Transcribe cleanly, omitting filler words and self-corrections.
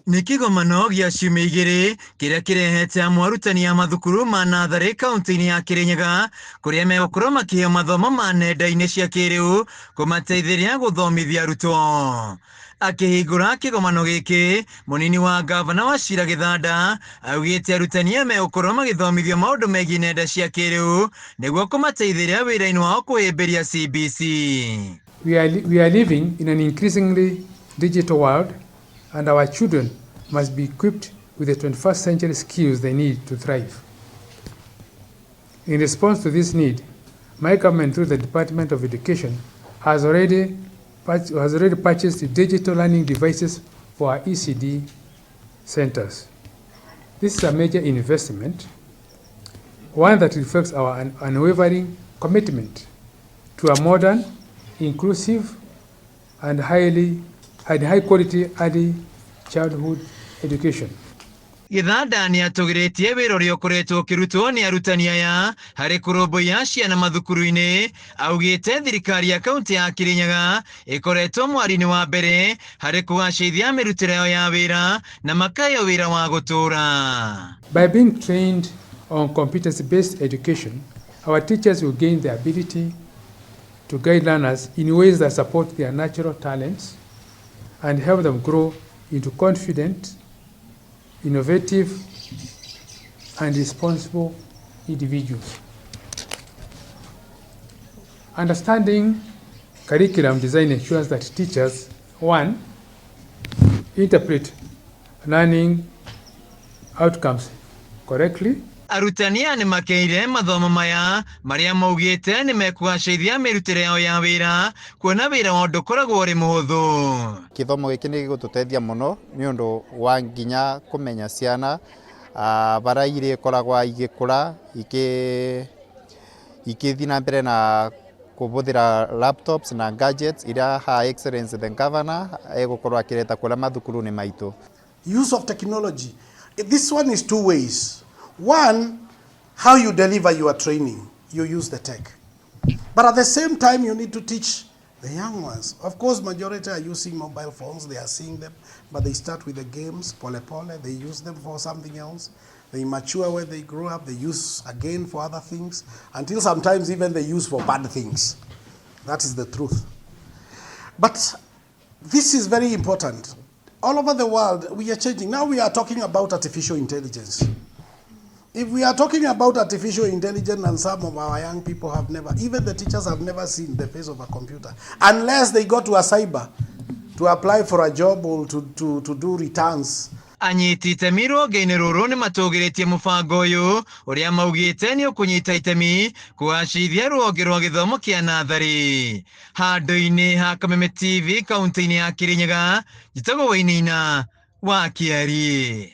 Nĩ kĩgomano gĩa ciumia igĩrĩ kĩrĩa kĩrehete amwe arutani a mathukuru ma nathari kaunti-inĩ ya Kirinyaga kũrĩa megũkorwo makĩheo mathomo ma nenda-inĩ cia kĩrĩu kũmateithĩrĩria gũthomithia arutwo. Akĩhingũra kĩgomano gĩkĩ, mũnini wa ngavana wa Cira Gĩthanda augĩte arutani aya megũkorwo magĩthomithio maũndũ megiĩ nenda cia kĩrĩu nĩguo kũmateithĩrĩria wĩra-inĩ wao kũhĩmbĩria CBC. We are living in an increasingly digital world, and our children must be equipped with the 21st century skills they need to thrive. In response to this need, my government through the Department of Education has already purchased digital learning devices for our ECD centers. This is a major investment, one that reflects our unwavering commitment to a modern, inclusive, and high quality early childhood education. Gĩthanda nĩ atũgĩrĩtie wĩra ũrĩa ũkoretwo ũkĩrutwo nĩ arutani aya harĩ kũrũmbũiya ciana mathukuru-inĩ. Augĩte thirikari ya kaunti ya Kirinyaga ĩkoretwo mwari-inĩ wa mbere harĩ kũgacĩrithia mĩrutĩre yao ya wĩra na makaheo wĩra wa gũtũũra. By being trained on competence-based education, our teachers will gain the ability to guide learners in ways that support their natural talents and help them grow into confident, innovative, and responsible individuals. Understanding curriculum design ensures that teachers, one, interpret learning outcomes correctly. Arutani aya nĩ makeire mathomo maya marĩa maugĩte nĩ mekũgacĩrithia mĩrutĩre yao ya wĩra, kuona wĩra wao ndũkoragwo ũrĩ mũhũthũ. Gĩthomo gĩkĩ nĩ gĩgũtũteithia mũno nĩ ũndũ wa nginya kũmenya ciana bara irĩ koragwo igĩkũra igĩthiĩ na mbere na kũhũthĩra laptops na gadgets iria Her Excellency the Governor egũkorwo akĩreta kũrĩa mathukuru-inĩ maitũ. Use of technology. This one is two ways. One, how you deliver your training, you use the tech. But at the same time, you need to teach the young ones. Of course, majority are using mobile phones, they are seeing them, but they start with the games, pole, they use them for something else. They mature when they grow up, they use again for other things, until sometimes even they use for bad things. That is the truth. But this is very important. All over the world, we are changing. Now we are talking about artificial intelligence. If we are talking about artificial intelligence and some of our young people have never, even the teachers have never seen the face of a computer, unless they go to a cyber to apply for a job or to do returns. Anyiti itemi rwonge-inĩ rũrũ nĩ matũgĩrĩtie mũbango ũyũ ũrĩa maugĩte nĩ ũkũnyita itemi kũgacĩrithia rwonge rwa gĩthomo kĩa nathari. Handũ-inĩ ha Kameme TV kaunti-inĩ ya Kirinyaga, njĩtagwo Wainaina wa Kiari.